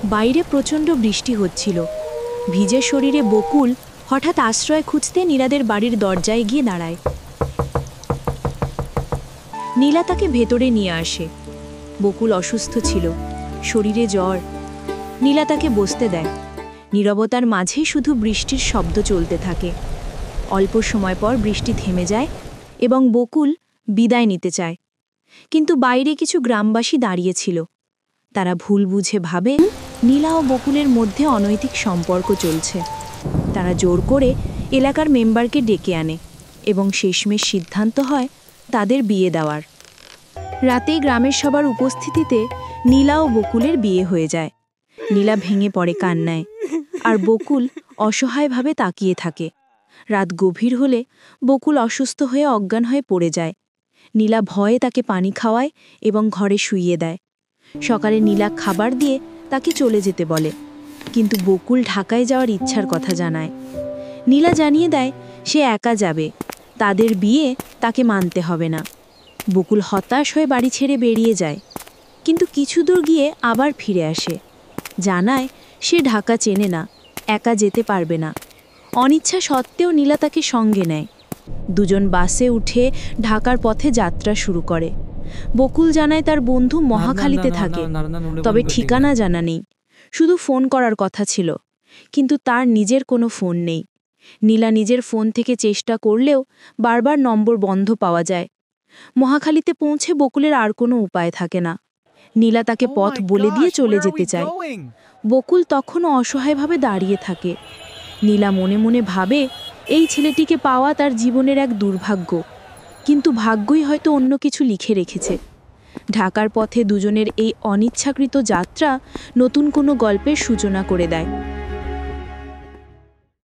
বাইরে প্রচণ্ড বৃষ্টি হচ্ছিল। ভিজে শরীরে বকুল হঠাৎ আশ্রয় খুঁজতে নীলাদের বাড়ির দরজায় গিয়ে দাঁড়ায়। নীলা তাকে ভেতরে নিয়ে আসে। বকুল অসুস্থ ছিল, শরীরে জ্বর। নীলা তাকে বসতে দেয়। নীরবতার মাঝেই শুধু বৃষ্টির শব্দ চলতে থাকে। অল্প সময় পর বৃষ্টি থেমে যায় এবং বকুল বিদায় নিতে চায়। কিন্তু বাইরে কিছু গ্রামবাসী দাঁড়িয়েছিল। তারা ভুল বুঝে ভাবে নীলা ও বকুলের মধ্যে অনৈতিক সম্পর্ক চলছে। তারা জোর করে এলাকার মেম্বারকে ডেকে আনে এবং শেষমেশ সিদ্ধান্ত হয় তাদের বিয়ে দেওয়ার। রাতে গ্রামের সবার উপস্থিতিতে নীলা ও বকুলের বিয়ে হয়ে যায়। নীলা ভেঙে পড়ে কান্নায়, আর বকুল অসহায়ভাবে তাকিয়ে থাকে। রাত গভীর হলে বকুল অসুস্থ হয়ে অজ্ঞান হয়ে পড়ে যায়। নীলা ভয়ে তাকে পানি খাওয়ায় এবং ঘরে শুইয়ে দেয়। সকালে নীলা খাবার দিয়ে তাকে চলে যেতে বলে, কিন্তু বকুল ঢাকায় যাওয়ার ইচ্ছার কথা জানায়। নীলা জানিয়ে দেয় সে একা যাবে, তাদের বিয়ে তাকে মানতে হবে না। বকুল হতাশ হয়ে বাড়ি ছেড়ে বেরিয়ে যায়, কিন্তু কিছু দূর গিয়ে আবার ফিরে আসে। জানায় সে ঢাকা চেনে না, একা যেতে পারবে না। অনিচ্ছা সত্ত্বেও নীলা তাকে সঙ্গে নেয়। দুজন বাসে উঠে ঢাকার পথে যাত্রা শুরু করে। বকুল জানায় তার বন্ধু মহাখালীতে থাকে, তবে ঠিকানা জানা নেই। শুধু ফোন করার কথা ছিল, কিন্তু তার নিজের কোনো ফোন নেই। নীলা নিজের ফোন থেকে চেষ্টা করলেও বারবার নম্বর বন্ধ পাওয়া যায়। মহাখালীতে পৌঁছে বকুলের আর কোনো উপায় থাকে না। নীলা তাকে পথ বলে দিয়ে চলে যেতে চায়। বকুল তখনও অসহায়ভাবে দাঁড়িয়ে থাকে। নীলা মনে মনে ভাবে এই ছেলেটিকে পাওয়া তার জীবনের এক দুর্ভাগ্য, কিন্তু ভাগ্যই হয়তো অন্য কিছু লিখে রেখেছে। ঢাকার পথে দুজনের এই অনিচ্ছাকৃত যাত্রা নতুন কোনো গল্পের সূচনা করে দেয়।